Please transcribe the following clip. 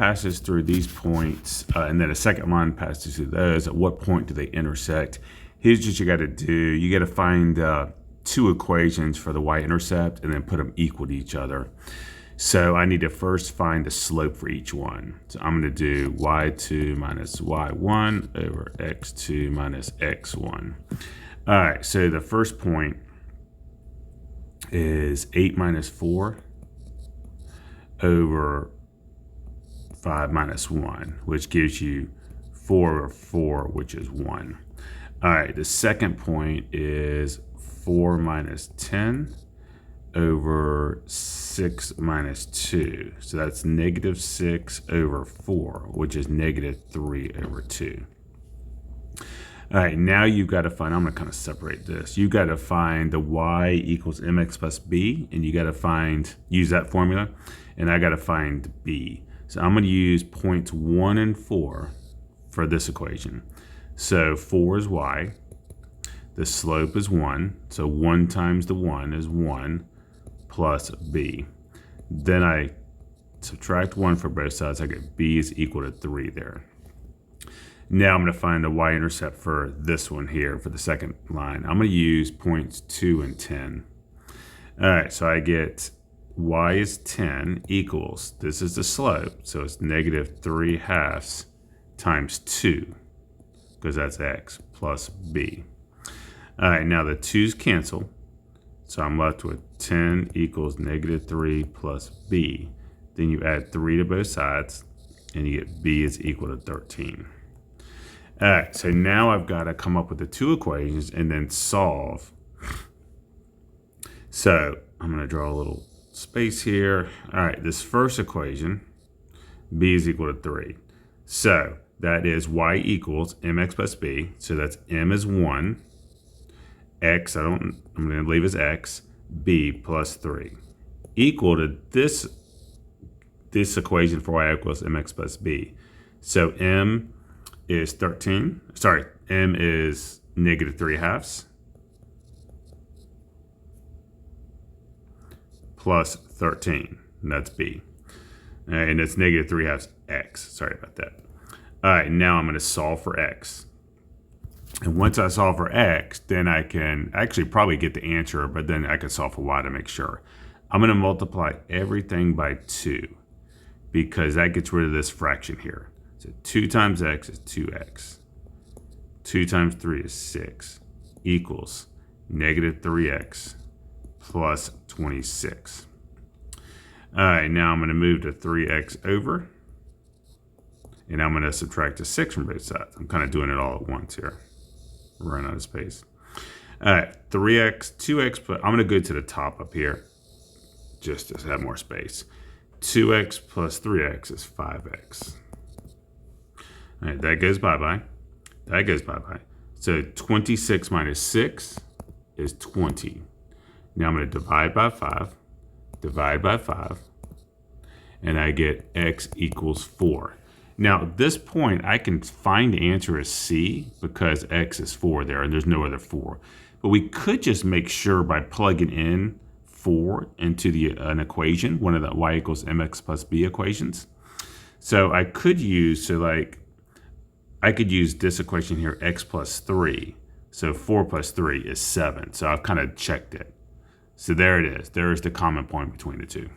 passes through these points, and then a second line passes through those, at what point do they intersect? Here's what you got to do. You got to find two equations for the y-intercept and then put them equal to each other. So I need to first find the slope for each one. So I'm going to do y2 minus y1 over x2 minus x1. All right, so the first point is 8 minus 4 over 5 minus 1, which gives you 4 over 4, which is 1. All right, the second point is 4 minus 10 over 6 minus 2. So that's negative 6 over 4, which is negative 3 over 2. All right, now you've got to find, I'm going to kind of separate this. You've got to find the y equals mx plus b, and you got to use that formula, and I got to find b. So I'm going to use points 1 and 4 for this equation. So 4 is y, the slope is 1, so 1 times the 1 is 1 plus b. Then I subtract 1 for both sides, I get b is equal to 3 there. Now I'm going to find the y-intercept for this one here, for the second line. I'm going to use points 2 and 10. All right, so I get y is 10 equals, this is the slope, so it's negative 3/2 times 2, because that's x, plus b. All right, now the 2's cancel, so I'm left with 10 equals negative 3 plus b. Then you add 3 to both sides, and you get b is equal to 13. All right, so now I've got to come up with the two equations and then solve. So I'm going to draw a little space here. All right, this first equation, b is equal to 3. So that is y equals mx plus b. So that's m is 1, x, I'm going to leave as x, b plus 3. Equal to this equation for y equals mx plus b. So m is 13, sorry, m is negative 3/2 plus 13, and that's b. And it's negative 3/2 x, sorry about that. All right, now I'm going to solve for x. And once I solve for x, then I can actually probably get the answer, but then I can solve for y to make sure. I'm going to multiply everything by 2 because that gets rid of this fraction here. So 2 times x is 2x. 2 times 3 is 6 equals negative 3x plus 26. All right, now I'm going to move the 3x over, and I'm going to subtract the 6 from both sides. I'm kind of doing it all at once here. We're running out of space. All right, 3x, 2x, but I'm going to go to the top up here just to have more space. 2x plus 3x is 5x. All right, that goes bye-bye. That goes bye-bye. So 26 minus 6 is 20. Now I'm going to divide by 5, and I get x equals 4. Now at this point, I can find the answer as c because x is 4 there, and there's no other 4. But we could just make sure by plugging in 4 into an equation, one of the y equals mx plus b equations. So I could use, I could use this equation here, x plus 3. So 4 plus 3 is 7. So I've kind of checked it. So there it is. There is the common point between the two.